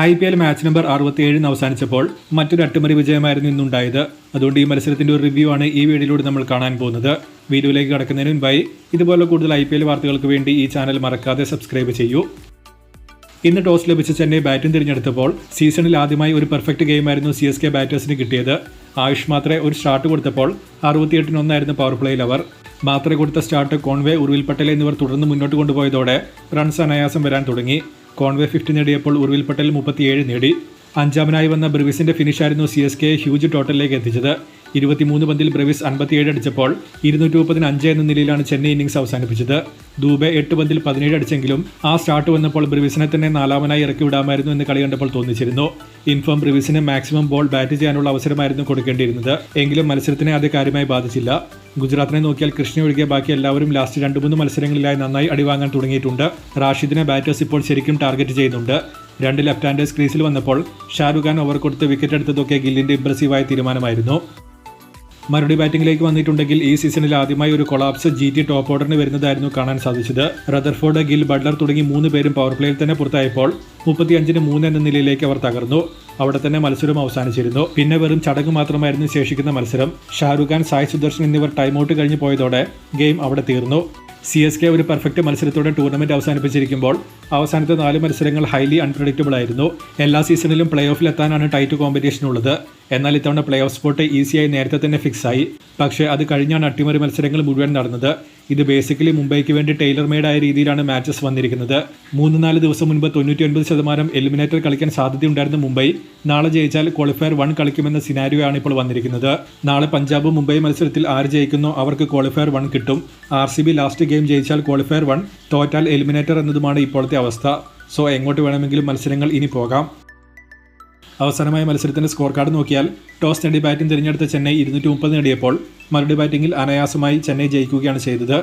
IPL match number 67 അവസാനിച്ചപ്പോൾ മറ്റൊരു അട്ടിമറി വിജയമായിരുന്നു ഇന്നുണ്ടായത്. അതുകൊണ്ട് ഈ മത്സരത്തിന്റെ ഒരു റിവ്യൂ ആണ് ഈ വീഡിയോയിലൂടെ നമ്മൾ കാണാൻ പോകുന്നത്. വീഡിയോയിലേക്ക് കടക്കുന്നതിന് മുൻപായി ഇതുപോലെ കൂടുതൽ IPL വാർത്തകൾക്ക് വേണ്ടി ഈ ചാനൽ മറക്കാതെ സബ്സ്ക്രൈബ് ചെയ്യൂ. ഇന്ന് ടോസ് ലഭിച്ച ചെന്നൈ ബാറ്റിംഗ് തിരഞ്ഞെടുത്തപ്പോൾ സീസണിൽ ആദ്യമായി ഒരു പെർഫെക്റ്റ് ഗെയിമായിരുന്നു CSK ബാറ്റേഴ്സിന് കിട്ടിയത്. ആയുഷ് മാത്രേ ഒരു സ്റ്റാർട്ട് കൊടുത്തപ്പോൾ 68-1 പവർ പ്ലേയിൽ അവർ. മാത്രേ കൊടുത്ത സ്റ്റാർട്ട് കോൺവേ, ഉർവിൽ പട്ടേൽ എന്നിവർ തുടർന്ന് മുന്നോട്ട് കൊണ്ടുപോയതോടെ റൺസ് അനായാസം വരാൻ തുടങ്ങി. കോൺവേ 50 നേടിയപ്പോൾ ഉർവിൽ പട്ടേൽ 37 നേടി. അഞ്ചാമനായി വന്ന ബ്രവിസിന്റെ ഫിനിഷായിരുന്നു CSK ഹ്യൂജ് ടോട്ടലിലേക്ക് എത്തിച്ചത്. 23 പന്തിൽ ബ്രവിസ് 57 അടിച്ചപ്പോൾ 230-5 എന്ന നിലയിലാണ് ചെന്നൈ ഇന്നിംഗ്സ് അവസാനിപ്പിച്ചത്. ദൂബെ 8 പന്തിൽ 17 അടിച്ചെങ്കിലും ആ സ്റ്റാർട്ട് വന്നപ്പോൾ ബ്രവിസിനെ തന്നെ നാലാമനായി ഇറക്കി വിടാമായിരുന്നു എന്ന് കളി കണ്ടപ്പോൾ തോന്നിച്ചിരുന്നു. ഇൻഫോം ബ്രവിസിന് മാക്സിമം ബോൾ ബാറ്റ് ചെയ്യാനുള്ള അവസരമായിരുന്നു കൊടുക്കേണ്ടിയിരുന്നത്. എങ്കിലും മത്സരത്തിനെ അത് കാര്യമായി ബാധിച്ചില്ല. ഗുജറാത്തിനെ നോക്കിയാൽ കൃഷ്ണ ഒഴികെ ബാക്കി എല്ലാവരും ലാസ്റ്റ് 2-3 മത്സരങ്ങളിലായി നന്നായി അടിവാങ്ങാൻ തുടങ്ങിയിട്ടുണ്ട്. റാഷിദിനെ ബാറ്റേഴ്സ് ഇപ്പോൾ ശരിക്കും ടാർഗറ്റ് ചെയ്യുന്നുണ്ട്. 2 ലെഫ്റ്റ് ഹാൻഡേഴ്സ് ക്രീസിൽ വന്നപ്പോൾ ഷാരൂഖ് ഖാൻ ഓവർ കൊടുത്ത് വിക്കറ്റ് എടുത്തതൊക്കെ ഗില്ലിന്റെ ഇംപ്രസീവായ തീരുമാനമായിരുന്നു. മറുപടി ബാറ്റിംഗിലേക്ക് വന്നിട്ടുണ്ടെങ്കിൽ ഈ സീസണിൽ ആദ്യമായി ഒരു കൊളാപ്സ് GT ടോപ്പ് ഓർഡറിന് വരുന്നതായിരുന്നു കാണാൻ സാധിച്ചത്. റദർഫോർഡ്, ഗിൽ, ബട്ട്ലർ തുടങ്ങി 3 പേരും പവർ പ്ലേയിൽ തന്നെ പുറത്തായപ്പോൾ 35-3 എന്ന നിലയിലേക്ക് അവർ തകർന്നു. അവിടെ തന്നെ മത്സരം അവസാനിച്ചിരുന്നു. പിന്നെ വെറും ചടങ്ങ് മാത്രമായിരുന്നു ശേഷിക്കുന്ന മത്സരം. ഷാരൂഖ് ഖാൻ, സായ് സുദർശൻ എന്നിവർ ടൈം ഔട്ട് കഴിഞ്ഞ് പോയതോടെ ഗെയിം അവിടെ തീർന്നു. CSK ഒരു പെർഫെക്റ്റ് മത്സരത്തോടെ ടൂർണമെന്റ് അവസാനിപ്പിച്ചിരിക്കുമ്പോൾ അവസാനത്തെ 4 മത്സരങ്ങൾ ഹൈലി അൺപ്രഡിക്റ്റബിൾ ആയിരുന്നു. എല്ലാ സീസണിലും പ്ലേ ഓഫിൽ എത്താനാണ് ടൈറ്റ് കോമ്പറ്റീഷൻ ഉള്ളത്. എന്നാൽ ഇത്തവണ പ്ലേ ഓഫ് സ്പോട്ട് ഈസിയായി നേരത്തെ തന്നെ ഫിക്സ് ആയി. പക്ഷേ അത് കഴിഞ്ഞാണ് അട്ടിമറി മത്സരങ്ങൾ മുഴുവൻ നടന്നത്. ഇത് ബേസിക്കലി മുംബൈക്ക് വേണ്ടി ടൈലർ മെയ്ഡ് ആയ രീതിയിലാണ് മാച്ചസ് വന്നിരിക്കുന്നത്. 3-4 ദിവസം മുൻപ് 99% എലിമിനേറ്റർ കളിക്കാൻ സാധ്യതയുണ്ടായിരുന്ന മുംബൈ നാളെ ജയിച്ചാൽ ക്വാളിഫയർ 1 കളിക്കുമെന്ന സിനാരിയോ ആണ് ഇപ്പോൾ വന്നിരിക്കുന്നത്. നാളെ പഞ്ചാബ് മുംബൈ മത്സരത്തിൽ ആര് ജയിക്കുന്നോ അവർക്ക് ക്വാളിഫയർ 1 കിട്ടും. RCB ലാസ്റ്റ് ഗെയിം ജയിച്ചാൽ ക്വാളിഫയർ 1, തോറ്റാൽ എലിമിനേറ്റർ എന്നതുമാണ് ഇപ്പോഴത്തെ അവസ്ഥ. സോ എങ്ങോട്ട് വേണമെങ്കിലും മത്സരങ്ങൾ ഇനി പോകാം. അവസാനമായ മത്സരത്തിന്റെ സ്കോർ കാർഡ് നോക്കിയാൽ ടോസ് നേടി ബാറ്റിംഗ് തിരഞ്ഞെടുത്ത ചെന്നൈ 230 നേടിയപ്പോൾ മറുപടി ബാറ്റിംഗിൽ അനായാസമായി ചെന്നൈ ജയിക്കുകയാണ് ചെയ്തത്.